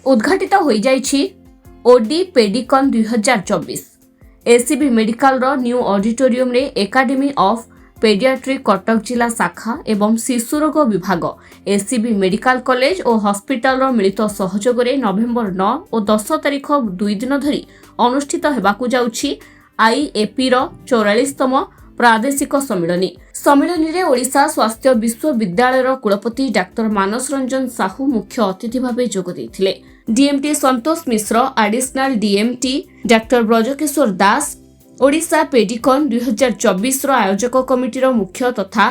उद्घाटित हो जाइछि ओडी पेडिकन 2024 एसीबी मेडिकल रो न्यू ऑडिटोरियम रे एकेडमी ऑफ पेडियाट्रिक कटक जिला शाखा एवं शिशु रोग विभाग एसीबी मेडिकल कॉलेज और हॉस्पिटल रो मिलित सहयोग रे नवेम्बर 9 और 10 तारिख 2 दिन धरी अनुष्ठित हेबाकु जाउछि आईएपी रो 44तम प्रादेशिक सम्मिलनी रे ओडिशा स्वास्थ्य विश्वविद्यालय रो कुलपति डाक्टर मानस रंजन साहू मुख्य अतिथि भावे जोग देथिले। डीएमटी संतोष मिश्र, एडिशनल डीएमटी डाक्टर ब्रजकिशोर दास, ओडिशा पेडिकन 2024 रो आयोजक कमिटी रो मुख्य तथा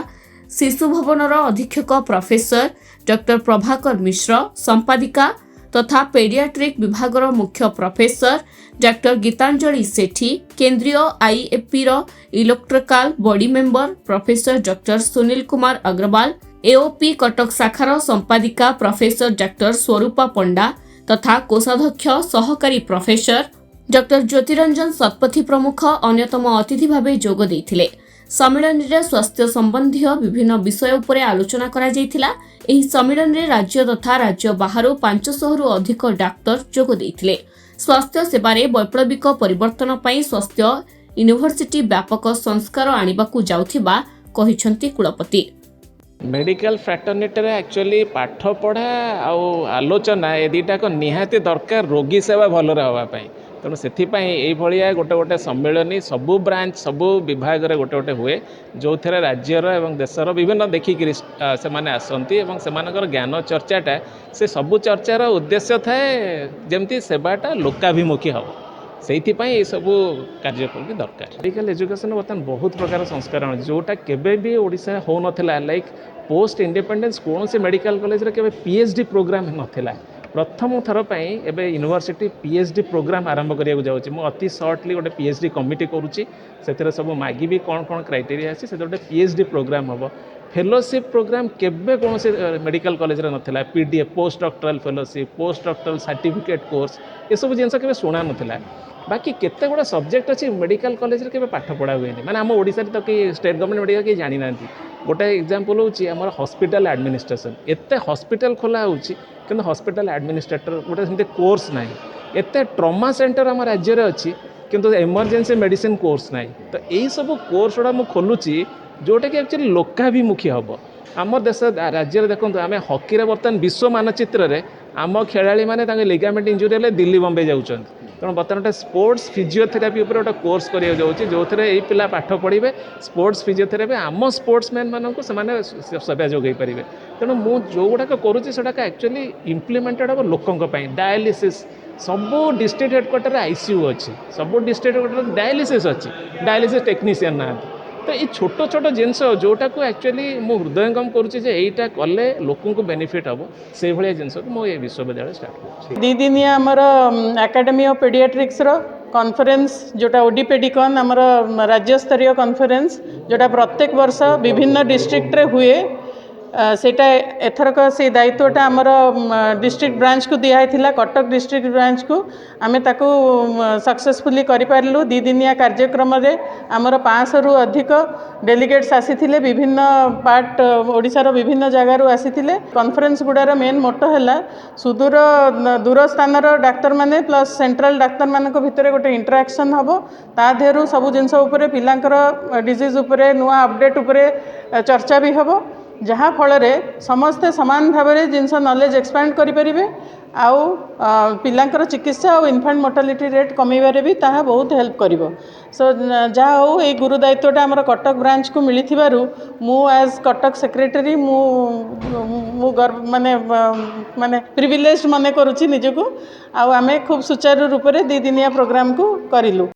शिशु भवन रो अधीक्षक प्रोफेसर डॉक्टर प्रभाकर मिश्र, संपादिका तथा पेडियाट्रिक विभाग रो मुख्य प्रोफेसर डॉक्टर गीतांजलि सेठी, केंद्रीय आईएपी रो electrical body member professor doctor Sunil Kumar Agarwal, AOP Cuttack शाखार संपादिका प्रोफेसर डॉक्टर स्वरूपा पंडा तथा कोषाध्यक्ष सहकारी प्रोफेसर डॉक्टर ज्योतिरंजन सतपथी प्रमुख अन्यतम अतिथि भावे जोग देथिले। सम्मेलन रे स्वास्थ्य संबंधी विभिन्न विषय उपरे आलोचना करा जायतिला। एही सम्मेलन रे राज्य तथा राज्य बाहर 500 रु अधिक डाक्टर जोग देथिले। स्वास्थ्य सेवारे वैप्लविक परिवर्तन पई स्वास्थ्य यूनिवर्सिटी व्यापक संस्कार आनिबाकू जाउथिबा कहिसंती कुलपति। मेडिकल फ्राटर्निटी रे एक्चुअली पाठ पढ़ा आलोचना ए दुटा को निहाती दरकार रोगी सेवा भल हवा पाई। तेणु से भाया गोटे गोटे सम्मेलनी सबू ब्रांच सबू विभाग रे गोटे गोटे हुए जो थे राज्यर एवं देशर विभिन्न देखिक से माने आसती एवं से ज्ञान चर्चाटा से सबू चर्चार उद्देश्य थाए जमती सेवाटा लोकाभिमुखी हम से सबू कार्यक्रम भी दरकार। मेडिकल एजुकेशन बर्तमान बहुत प्रकार संस्करण जोटा केबे भी ओडिशा हो नथिला लाइक पोस्ट इंडिपेंडेंस कौन से मेडिकल कॉलेज रे केबे पीएचडी प्रोग्राम नथिला। प्रथम थर पर एवं यूनिवर्सिटी पीएचडी प्रोग्राम आरंभ करने जाऊँगी मु अति सर्टली गोटे पीएचडी कमिटी करुँची से सब मागिबी कौन कौन क्राइटेरिया अच्छी से गोटे पीएचडी प्रोग्राम हम। फेलोशिप प्रोग्राम केबे कौन से मेडिकल कॉलेज रे नथिला। PDF post doctoral fellowship post doctoral certificate course ये सब जिनस के शुणा नाला। बाकी केते गुड़ा सब्जेक्ट अच्छी मेडिकल कॉलेज रे केबे पाठ पढ़ा हुए माने आम ओडिशा रे तो कि स्टेट गवर्नमेंट मेडिकल कि जानी ना। गोटे एग्जांपल होची हमर हॉस्पिटल एडमिनिस्ट्रेशन एते हॉस्पिटल खोला होची कि हॉस्पिटल एडमिनिस्ट्रेटर गोटे सेमती कोर्स ना। एते ट्रॉमा सेंटर आम राज्य में अच्छी किंतु इमरजेंसी मेडिसिन कोर्स ना। तो यही सब कोर्स गुड़ा मुझे खोलुची जोटा कि एक्चुअली लोकाभिमुखी हम। आम देश राज्य देखो आम हॉकी रे बर्तमान विश्व मानचित्र रे आम खेलाड़ी मैंने लिगामेंट इंजुरी हेल्ले दिल्ली बम्बे जाऊँ। तेणु बर्तमान गोटे स्पोर्ट्स फिजियोथेरापी उपर गोटे कोर्स करा जाऊँगी जो यही पिला पाठ पढ़े स्पोर्ट्स फिजियोथेरापी आम स्पोर्ट्समैन मानक से सेवा जोगे पारे। तेणु मुझे जो गुड़ाक करुँची सेटा एक्चुअली इम्प्लीमेंटेड हम लोकों डायलिसिस सबू डिस्ट्रिक्ट हेडक्वार्टर आईसीयू अच्छी सबू डिस्ट्रिक्ट हेडक्वार्टर डायलिसिस अच्छी डायलिसिस टेक्नीशियन ना। तो ये छोट छोट जिनस जोटा को एक्चुअली मु हृदयंगम करुँचे यहीटा कले लोकों को बेनिफिट हम से भाया जिनस मुझे विश्वविद्यालय स्टार्ट कर 2 दिनिया आमर एकेडमी ऑफ पेडियाट्रिक्स रो कॉन्फ्रेंस जोटा ओडी पेडिकन आमर राज्य स्तरीय कॉन्फ्रेंस जोटा प्रत्येक वर्ष विभिन्न डिस्ट्रिक्ट रे हुए सेटा एथरक से दायित्वटा आमर डिस्ट्रिक्ट ब्रांच को दिया कटक डिस्ट्रिक्ट ब्रांच को आमे ताकू सक्सेसफुली करिपारलु। 2 दिनिया कार्यक्रम रे आमर 500 रु अधिक डेलीगेट्स आसीथिले विभिन्न पार्ट ओडिशा रो विभिन्न जगार आसीथिले। कॉन्फ्रेंस गुडार मेन मोटो हैला सुदूर दूर स्थान रो डाक्टर माने प्लस सेंट्रल डाक्टर मानक भितर गोटे इंटरैक्शन हबो ता देहरु सब जिनस उपरे पिलांकर डिजीज उपरे नुआ अपडेट उपरे चर्चा भी हबो जहाँ फल समस्ते समान भाव में जिनस नॉलेज एक्सपैंड करें आउ पिलांकर चिकित्सा और इन्फेंट मोर्टालिटी रेट कमेबारे भी ताहा बहुत हेल्प करिवो। सो जहाँ हो ये गुरु दायित्वटा आमर कटक ब्रांच को मिली मु एज कटक सेक्रेटरी मु गर्व माने माने प्रिविलेज मने करुछि निजको आउ आमे खूब सुचारू रूप से 2 दिनिया प्रोग्राम को करिलु।